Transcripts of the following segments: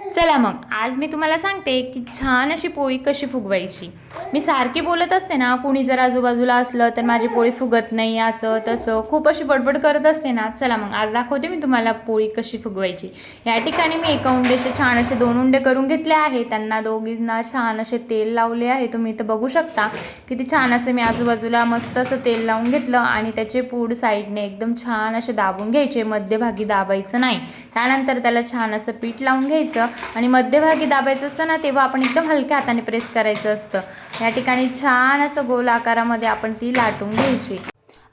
चला मग आज मी तुम्हाला सांगते की छान अशी पोळी कशी फुगवायची। मी सारखी बोलत असते ना, कोणी जर आजूबाजूला असलं तर माझी पोळी फुगत नाही असं तसं खूप अशी बडबड करत असते ना। चला मग आज दाखवते मी तुम्हाला पोळी कशी फुगवायची। या ठिकाणी मी एका उंडेचे छान असे 2 उंडे करून घेतले आहे। त्यांना दोघींना छान असे तेल लावले आहे। तुम्ही इथे बघू शकता किती छान असे मी आजूबाजूला मस्त असं तेल लावून घेतलं आणि त्याचे पूड साईडने एकदम छान असे दाबून घ्यायचे, मध्यभागी दाबायचं नाही। त्यानंतर त्याला छान असं पीठ लावून घ्यायचं आणि मध्यभागी दाबायचं असतं ना, तेव्हा आपण एकदम हलक्या हाताने प्रेस करायचं असतं। या ठिकाणी छान असं गोल आकारामध्ये आपण ती लाटून घ्यायची।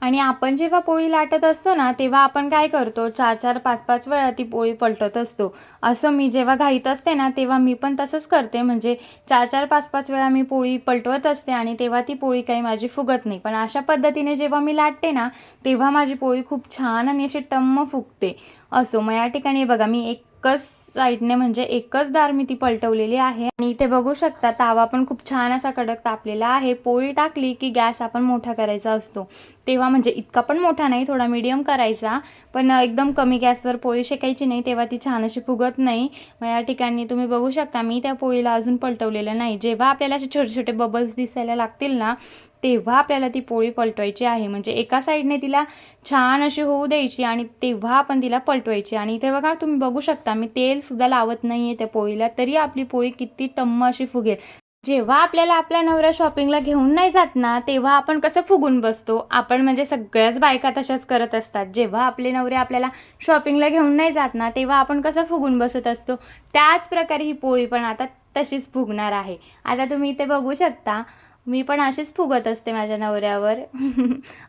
आणि आपण जेव्हा पोळी लाटत असतो ना, तेव्हा आपण काय करतो 4-4 5-5 वेळा ती पोळी पलटत असतो। असं मी जेव्हा घाईत असते ना, तेव्हा मी पण तसंच करते, म्हणजे 4-4 5-5 वेळा मी पोळी पलटवत असते आणि तेव्हा ती पोळी काही माझी फुगत नाही। पण अशा पद्धतीने जेव्हा मी लाटते ना, तेव्हा माझी पोळी खूप छान आणि अशी टम्म फुगते। असो मग या ठिकाणी बघा मी एकच साईडने म्हणजे एकच दार मी ती पलटवलेली आहे आणि इथे बघू शकता तावा पण खूप छान असा कडक तापलेला आहे। पोळी टाकली की गॅस आपण मोठा करायचा असतो, तेव्हा म्हणजे इतका पण मोठा नाही, थोडा मीडियम करायचा, पण एकदम कमी गॅसवर पोळी शेकायची नाही, तेव्हा ती छान अशी फुगत नाही। मग या ठिकाणी तुम्ही बघू शकता मी त्या पोळीला अजून पलटवलेलं नाही। जेव्हा आपल्याला असे छोटे छोटे बबल्स दिसायला लागतील ना, तेव्हा आपल्याला ती पोळी पलटवायची आहे, म्हणजे एका साईडने तिला छान अशी होऊ द्यायची आणि तेव्हा आपण तिला पलटवायची। आणि इथे बघा तुम्ही बघू शकता मी तेल सुद्धा लावत नाहीये त्या पोळीला, तरी आपली पोळी किती टम्म अशी फुगेल। जेव्हा आपल्याला आपला नवरा शॉपिंगला घेऊन नाही जात ना, तेव्हा आपण कसं फुगून बसतो, आपण म्हणजे सगळ्याच बायका तशाच करत असतात। जेव्हा आपले नवरे आपल्याला शॉपिंगला घेऊन नाही जात ना, तेव्हा आपण कसं फुगून बसत असतो, त्याच प्रकारे ही पोळी पण आता तशीच फुगणार आहे। आता तुम्ही इथे बघू शकता मी पण अशीच फुगत असते माझ्या नवऱ्यावर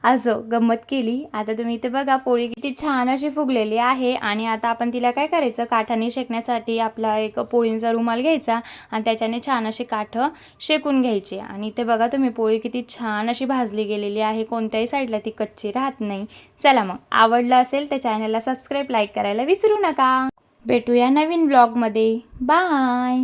असो गंमत केली। आता तुम्ही इथे बघा पोळी किती छान अशी फुगलेली आहे आणि आता आपण तिला काय करायचं, काठाने शेकण्यासाठी आपला एक पोळींचा रुमाल घ्यायचा आणि त्याच्याने छान अशी काठं शेकून घ्यायची। आणि इथे बघा तुम्ही पोळी किती छान अशी भाजली गेलेली आहे, कोणत्याही साईडला ती कच्ची राहत नाही। चला मग आवडलं असेल तर चॅनलला सबस्क्राईब लाईक करायला विसरू नका। भेटूया नवीन ब्लॉगमध्ये, बाय।